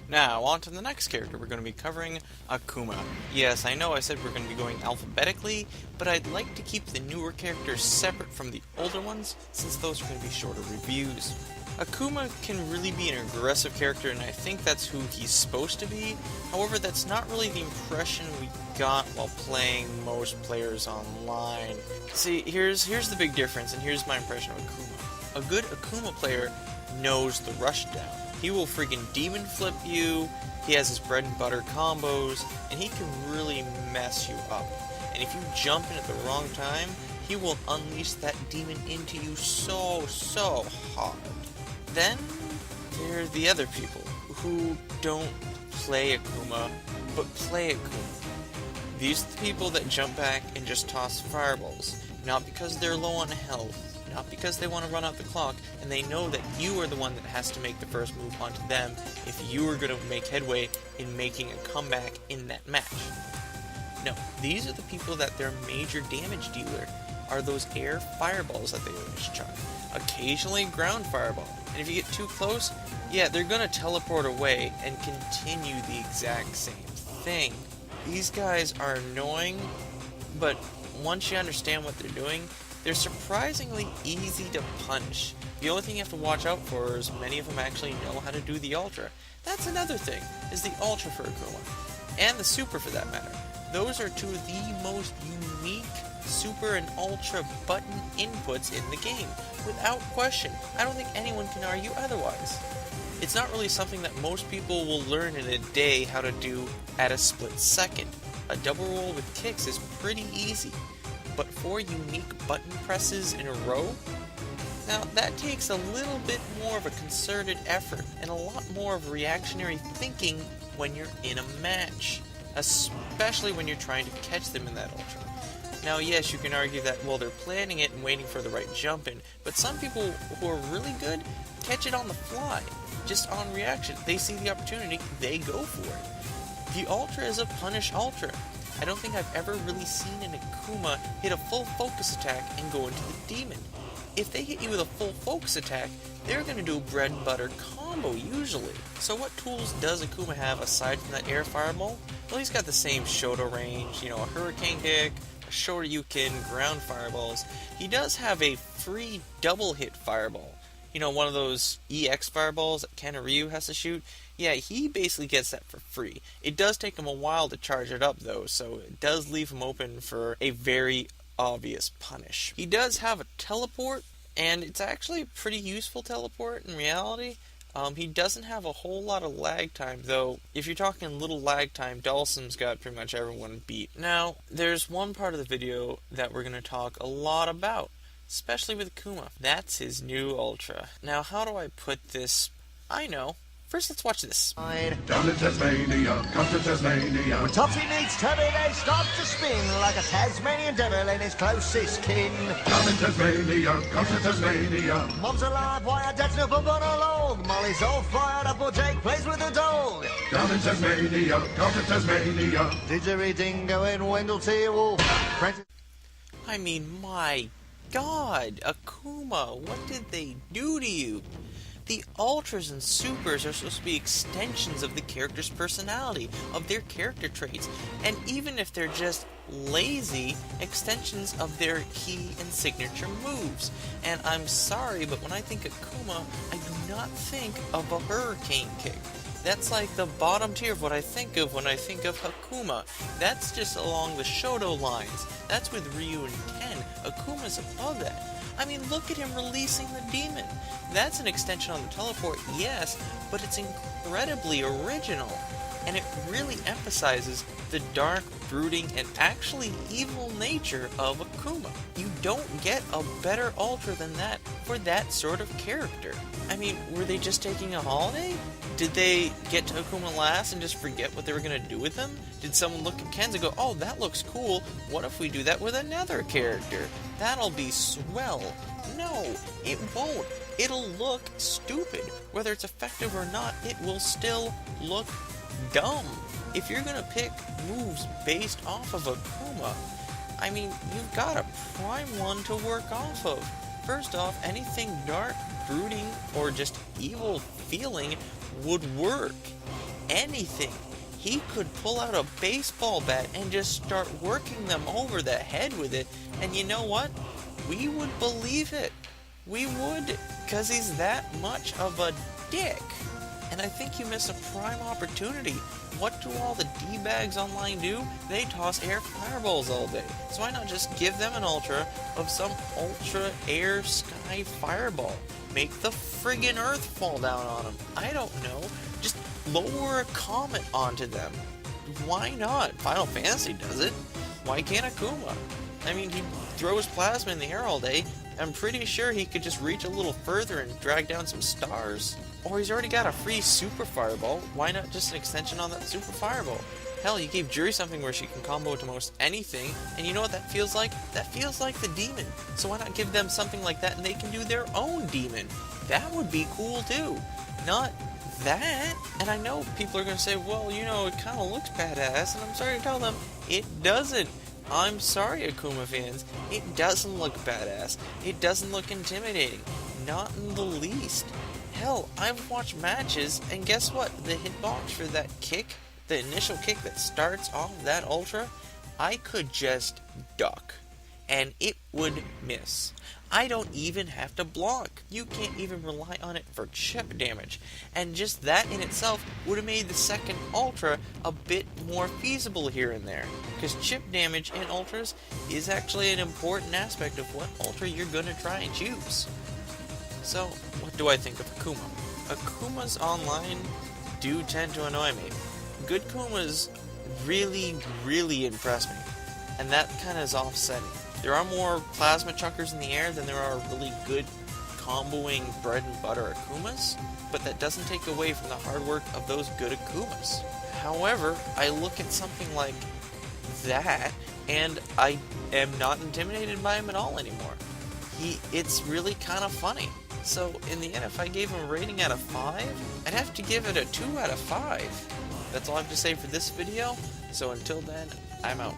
Now, on to the next character. We're going to be covering Akuma. Yes, I know I said we're going to be going alphabetically, but I'd like to keep the newer characters separate from the older ones, since those are going to be shorter reviews. Akuma can really be an aggressive character, and I think that's who he's supposed to be. However, that's not really the impression we got while playing most players online. See, here's the big difference, and here's my impression of Akuma. A good Akuma player knows the rushdown. He will freaking demon flip you, he has his bread and butter combos, and he can really mess you up. And if you jump in at the wrong time, he will unleash that demon into you so hard. Then, there are the other people, who don't play Akuma, but play Akuma. These are the people that jump back and just toss fireballs, not because they're low on health, not because they want to run out the clock, and they know that you are the one that has to make the first move onto them if you are going to make headway in making a comeback in that match. No, these are the people that their major damage dealer are those air fireballs that they always chuck. Occasionally ground fireball, and if you get too close, yeah, they're going to teleport away and continue the exact same thing. These guys are annoying, but once you understand what they're doing, they're surprisingly easy to punish. The only thing you have to watch out for is many of them actually know how to do the Ultra. That's another thing, is the Ultra for Akuma. And the Super for that matter. Those are two of the most unique Super and Ultra button inputs in the game. Without question. I don't think anyone can argue otherwise. It's not really something that most people will learn in a day how to do at a split second. A double roll with kicks is pretty easy. But 4 unique button presses in a row? Now that takes a little bit more of a concerted effort and a lot more of reactionary thinking when you're in a match. Especially when you're trying to catch them in that Ultra. Now yes, you can argue that, well, they're planning it and waiting for the right jump in, but some people who are really good catch it on the fly, just on reaction. They see the opportunity, they go for it. The Ultra is a punish Ultra. I don't think I've ever really seen an Akuma hit a full focus attack and go into the demon. If they hit you with a full focus attack, they're going to do a bread and butter combo usually. So what tools does Akuma have aside from that air fireball? Well, he's got the same Shoto range, a hurricane kick, a Shoryuken, ground fireballs. He does have a free double hit fireball. One of those EX fireballs that Kanaryu has to shoot. Yeah, he basically gets that for free. It does take him a while to charge it up though, so it does leave him open for a very obvious punish. He does have a teleport, and it's actually a pretty useful teleport in reality. He doesn't have a whole lot of lag time, though. If you're talking little lag time, Dhalsim's got pretty much everyone beat. Now, there's one part of the video that we're going to talk a lot about, especially with Akuma. That's his new Ultra. Now, how do I put this? I know. First, let's watch this. Down to Tasmania, come to Tasmania. When Topsy meets Tubby, they start to spin like a Tasmanian devil and his closest kin. Down in Tasmania, come to Tasmania. Mom's alive, why her dad's never been along. Molly's all fired up, or Jake plays with the dog. Down in Tasmania, come to Tasmania. Didgeridingo and Wendell T. Wolf. I mean, my God, Akuma, what did they do to you? The Ultras and Supers are supposed to be extensions of the character's personality, of their character traits, and even if they're just lazy, extensions of their key and signature moves. And I'm sorry, but when I think Akuma, I do not think of a hurricane kick. That's like the bottom tier of what I think of when I think of Akuma. That's just along the Shoto lines. That's with Ryu and Ken. Akuma's above that. I mean, look at him releasing the demon. That's an extension on the teleport, yes, but it's incredibly original. And it really emphasizes the dark, brooding, and actually evil nature of Akuma. You don't get a better Ultra than that for that sort of character. I mean, were they just taking a holiday? Did they get to Akuma last and just forget what they were going to do with him? Did someone look at Ken's and go, oh, that looks cool, what if we do that with another character? That'll be swell. No, it won't. It'll look stupid. Whether it's effective or not, it will still look dumb. If you're gonna pick moves based off of Akuma, I mean, you've got a prime one to work off of. First off, anything dark, brooding, or just evil feeling would work. anything. He could pull out a baseball bat and just start working them over the head with it, and you know what? We would believe it. We would, because he's that much of a dick. And I think you miss a prime opportunity. What do all the D-bags online do? They toss air fireballs all day. So why not just give them an ultra of some ultra air sky fireball? Make the friggin' earth fall down on them. I don't know. Just lower a comet onto them. Why not? Final Fantasy does it. Why can't Akuma? I mean, he throws plasma in the air all day. I'm pretty sure he could just reach a little further and drag down some stars. Or he's already got a free super fireball. Why not just an extension on that super fireball? Hell, you gave Jury something where she can combo to most anything, and you know what that feels like? That feels like the demon. So why not give them something like that and they can do their own demon? That would be cool too. Not that. And I know people are going to say, well, you know, it kind of looks badass, and I'm sorry to tell them, it doesn't. I'm sorry, Akuma fans. It doesn't look badass. It doesn't look intimidating. Not in the least. Hell, I've watched matches, and guess what? The hitbox for that kick, the initial kick that starts off that ultra, I could just duck, and it would miss. I don't even have to block. You can't even rely on it for chip damage. And just that in itself would have made the second ultra a bit more feasible here and there. Because chip damage in ultras is actually an important aspect of what ultra you're going to try and choose. So, what do I think of Akuma? Akumas online do tend to annoy me. Good Kumas really, really impress me. And that kind of is offsetting. There are more plasma chuckers in the air than there are really good comboing bread and butter Akumas, but that doesn't take away from the hard work of those good Akumas. However, I look at something like that, and I am not intimidated by him at all anymore. It's really kind of funny. So, in the end, if I gave him a rating out of 5, I'd have to give it a 2 out of 5. That's all I have to say for this video, so until then, I'm out.